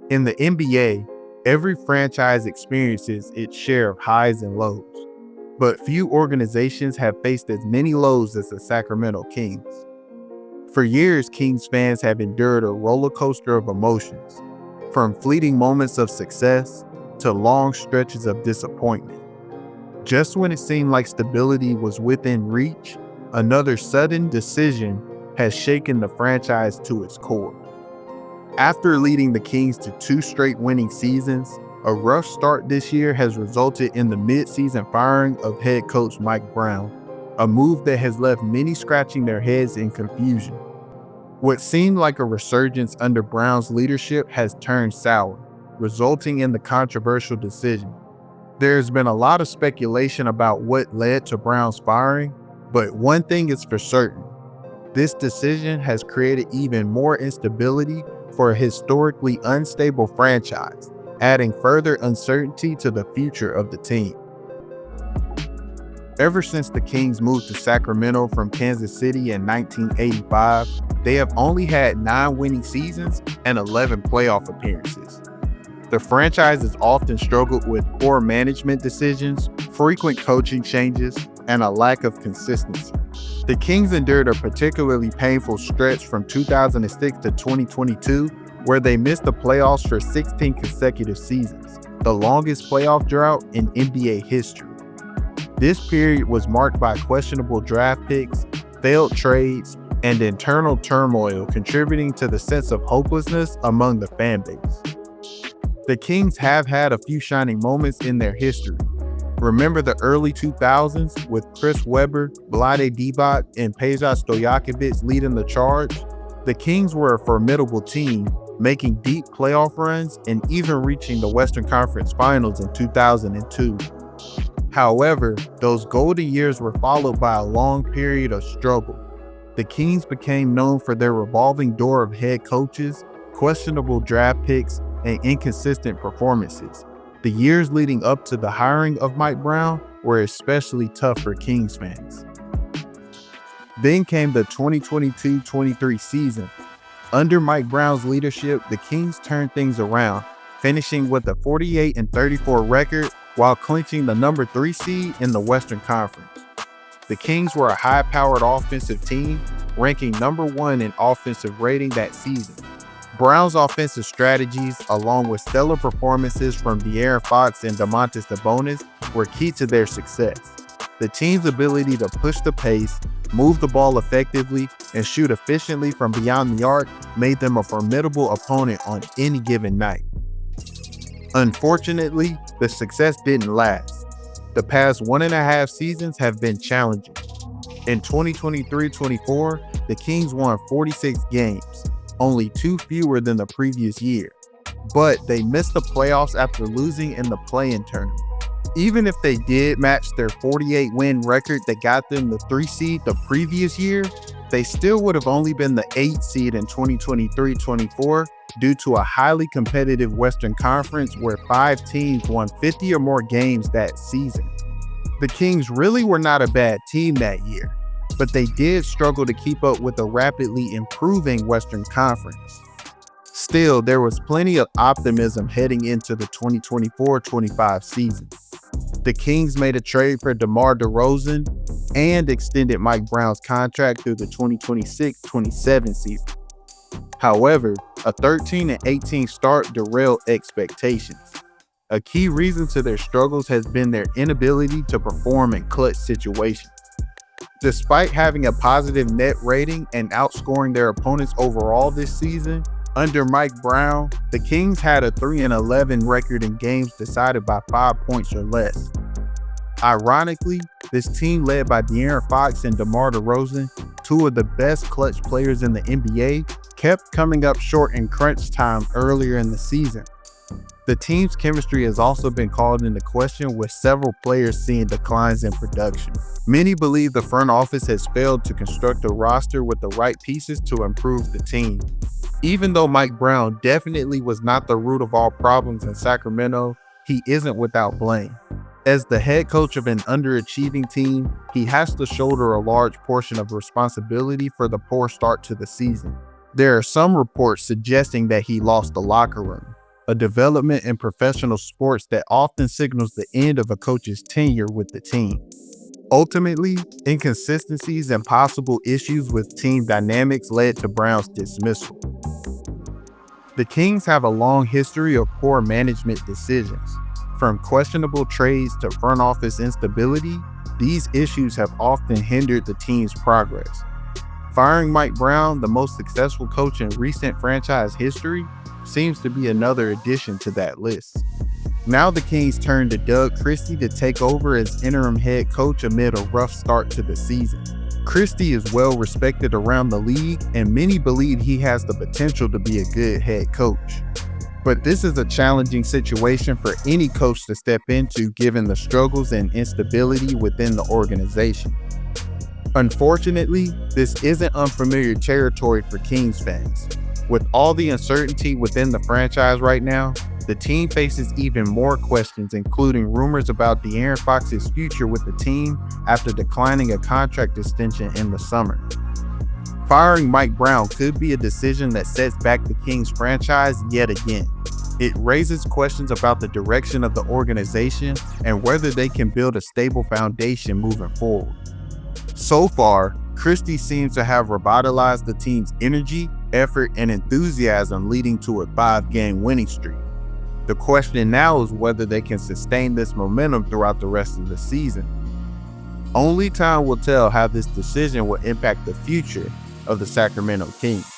In the NBA, every franchise experiences its share of highs and lows, but few organizations have faced as many lows as the Sacramento Kings. For years, Kings fans have endured a roller coaster of emotions, from fleeting moments of success to long stretches of disappointment. Just when it seemed like stability was within reach, another sudden decision has shaken the franchise to its core. After leading the Kings to 2 straight winning seasons, a rough start this year has resulted in the mid-season firing of head coach Mike Brown, a move that has left many scratching their heads in confusion. What seemed like a resurgence under Brown's leadership has turned sour, resulting in the controversial decision. There's been a lot of speculation about what led to Brown's firing, but one thing is for certain. This decision has created even more instability for a historically unstable franchise, adding further uncertainty to the future of the team. Ever since the Kings moved to Sacramento from Kansas City in 1985, they have only had 9 winning seasons and 11 playoff appearances. The franchise has often struggled with poor management decisions, frequent coaching changes, and a lack of consistency. The Kings endured a particularly painful stretch from 2006 to 2022, where they missed the playoffs for 16 consecutive seasons, the longest playoff drought in NBA history. This period was marked by questionable draft picks, failed trades, and internal turmoil, contributing to the sense of hopelessness among the fan base. The Kings have had a few shining moments in their history. Remember the early 2000s with Chris Webber, Vlade Divac, and Peja Stojakovic leading the charge? The Kings were a formidable team, making deep playoff runs and even reaching the Western Conference Finals in 2002. However, those golden years were followed by a long period of struggle. The Kings became known for their revolving door of head coaches, questionable draft picks, and inconsistent performances. The years leading up to the hiring of Mike Brown were especially tough for Kings fans. Then came the 2022-23 season. Under Mike Brown's leadership, the Kings turned things around, finishing with a 48-34 record while clinching the number 3 seed in the Western Conference. The Kings were a high-powered offensive team, ranking number 1 in offensive rating that season. Brown's offensive strategies, along with stellar performances from De'Aaron Fox and Domantas Sabonis, were key to their success. The team's ability to push the pace, move the ball effectively, and shoot efficiently from beyond the arc made them a formidable opponent on any given night. Unfortunately, the success didn't last. The past 1.5 seasons have been challenging. In 2023-24, the Kings won 46 games, only 2 fewer than the previous year, but they missed the playoffs after losing in the play-in tournament. Even if they did match their 48-win record that got them the 3 seed the previous year, they still would have only been the 8 seed in 2023-24 due to a highly competitive Western Conference where 5 teams won 50 or more games that season. The Kings really were not a bad team that year, but they did struggle to keep up with the rapidly improving Western Conference. Still, there was plenty of optimism heading into the 2024-25 season. The Kings made a trade for DeMar DeRozan and extended Mike Brown's contract through the 2026-27 season. However, a 13-18 start derailed expectations. A key reason to their struggles has been their inability to perform in clutch situations. Despite having a positive net rating and outscoring their opponents overall this season, under Mike Brown, the Kings had a 3-11 record in games decided by 5 points or less. Ironically, this team led by De'Aaron Fox and DeMar DeRozan, 2 of the best clutch players in the NBA, kept coming up short in crunch time earlier in the season. The team's chemistry has also been called into question, with several players seeing declines in production. Many believe the front office has failed to construct a roster with the right pieces to improve the team. Even though Mike Brown definitely was not the root of all problems in Sacramento, he isn't without blame. As the head coach of an underachieving team, he has to shoulder a large portion of responsibility for the poor start to the season. There are some reports suggesting that he lost the locker room, a development in professional sports that often signals the end of a coach's tenure with the team. Ultimately, inconsistencies and possible issues with team dynamics led to Brown's dismissal. The Kings have a long history of poor management decisions. From questionable trades to front office instability, these issues have often hindered the team's progress. Firing Mike Brown, the most successful coach in recent franchise history, seems to be another addition to that list. Now the Kings turn to Doug Christie to take over as interim head coach amid a rough start to the season. Christie is well respected around the league, and many believe he has the potential to be a good head coach. But this is a challenging situation for any coach to step into given the struggles and instability within the organization. Unfortunately, this isn't unfamiliar territory for Kings fans. With all the uncertainty within the franchise right now, the team faces even more questions, including rumors about De'Aaron Fox's future with the team after declining a contract extension in the summer. Firing Mike Brown could be a decision that sets back the Kings franchise yet again. It raises questions about the direction of the organization and whether they can build a stable foundation moving forward. So far, Christie seems to have revitalized the team's energy, effort, and enthusiasm, leading to a 5-game winning streak. The question now is whether they can sustain this momentum throughout the rest of the season. Only time will tell how this decision will impact the future of the Sacramento Kings.